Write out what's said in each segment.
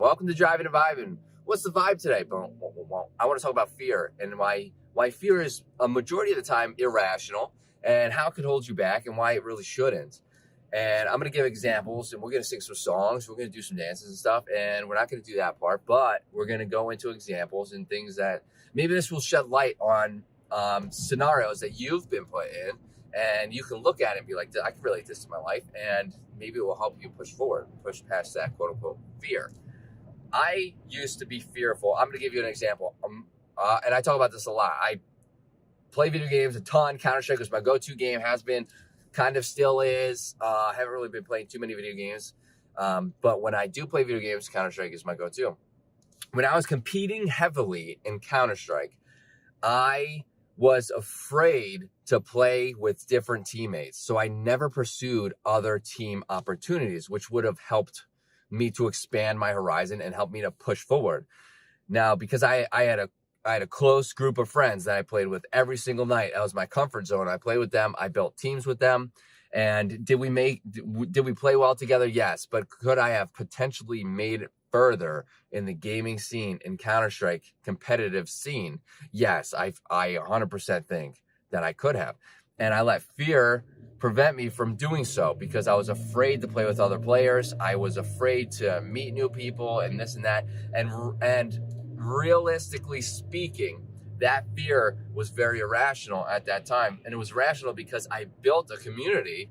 Welcome to Driving and Vibing. What's the vibe today? I want to talk about fear and why fear is a majority of the time irrational and how it could hold you back and why it really shouldn't. And I'm going to give examples and we're going to sing some songs. We're going to do some dances and stuff. And we're not going to do that part, but we're going to go into examples and things that maybe this will shed light on scenarios that you've been put in. And you can look at it and be like, I can relate this to my life. And maybe it will help you push forward, push past that quote unquote fear. I used to be fearful. I'm going to give you an example. And I talk about this a lot. I play video games a ton. Counter-Strike was my go-to game, has been, kind of still is. I haven't really been playing too many video games. But when I do play video games, Counter-Strike is my go-to. When I was competing heavily in Counter-Strike, I was afraid to play with different teammates. So I never pursued other team opportunities, which would have helped me to expand my horizon and help me to push forward. Now, because I had a close group of friends that I played with every single night. That was my comfort zone. I played with them. I built teams with them. And did we play well together? Yes. But could I have potentially made it further in the gaming scene, in Counter-Strike competitive scene? Yes, I 100% think that I could have. And I let fear prevent me from doing so because I was afraid to play with other players. I was afraid to meet new people and this and that. And realistically speaking, that fear was very irrational at that time. And it was rational because I built a community.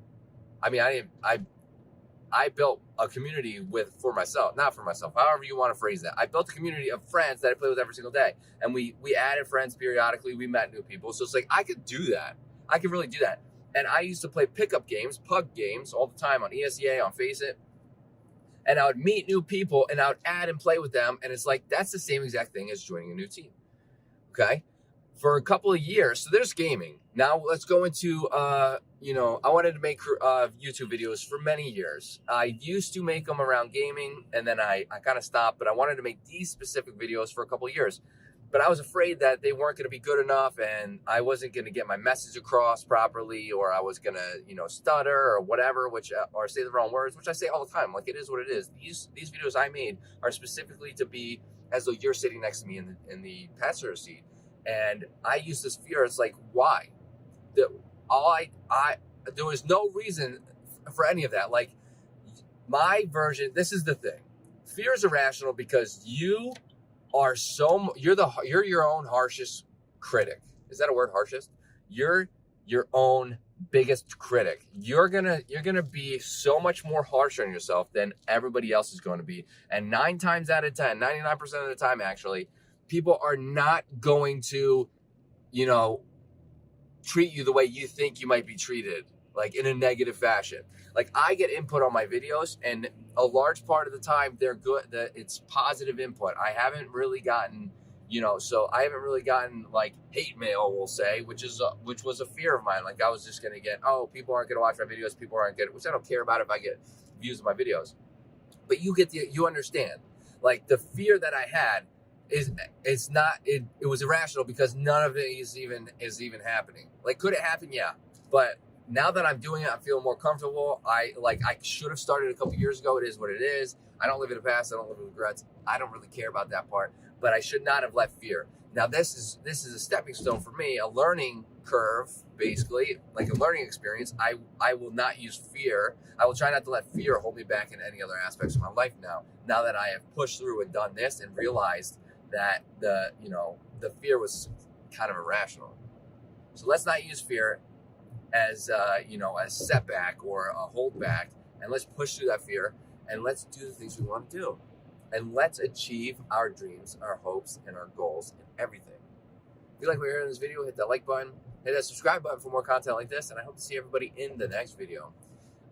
I mean, I built a community for myself, not for myself, however you want to phrase that. I built a community of friends that I play with every single day. And we added friends periodically. We met new people. So it's like, I could do that. I could really do that. And I used to play pickup games, pug games all the time on ESEA, on Faceit. And I would meet new people and I would add and play with them. And it's like, that's the same exact thing as joining a new team. Okay. For a couple of years. So there's gaming. Now let's go into, I wanted to make YouTube videos for many years. I used to make them around gaming and then I kind of stopped, but I wanted to make these specific videos for a couple of years. But I was afraid that they weren't going to be good enough and I wasn't going to get my message across properly, or I was going to, stutter or whatever, or say the wrong words, which I say all the time. Like, it is what it is. These videos I made are specifically to be as though you're sitting next to me in the passenger seat. And I used this fear. It's like, why? There was no reason for any of that. Like, my version, this is the thing. Fear is irrational because you're your own harshest critic. Is that a word, harshest? You're your own biggest critic. You're gonna be so much more harsh on yourself than everybody else is going to be. And 9 times out of 10, 99% of the time actually, people are not going to, treat you the way you think you might be treated, like in a negative fashion. Like, I get input on my videos and a large part of the time they're good, it's positive input. I haven't really gotten, I haven't really gotten like hate mail, we'll say, which was a fear of mine. Like, I was just going to get, people aren't going to watch my videos. People aren't getting, which I don't care about if I get views of my videos, but you understand, like, the fear that I had it was irrational because none of it is even happening. Like, could it happen? Yeah. But now that I'm doing it, I'm feeling more comfortable. I should have started a couple years ago. It is what it is. I don't live in the past. I don't live in regrets. I don't really care about that part, but I should not have let fear. Now this is a stepping stone for me, a learning curve, basically, like a learning experience. I will not use fear. I will try not to let fear hold me back in any other aspects of my life now that I have pushed through and done this and realized that the fear was kind of irrational. So let's not use fear as a setback or a holdback, and let's push through that fear and let's do the things we want to do, and let's achieve our dreams, our hopes, and our goals and everything. If you like what you're hearing in this video, hit that like button, hit that subscribe button for more content like this, and I hope to see everybody in the next video.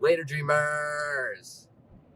Later, dreamers.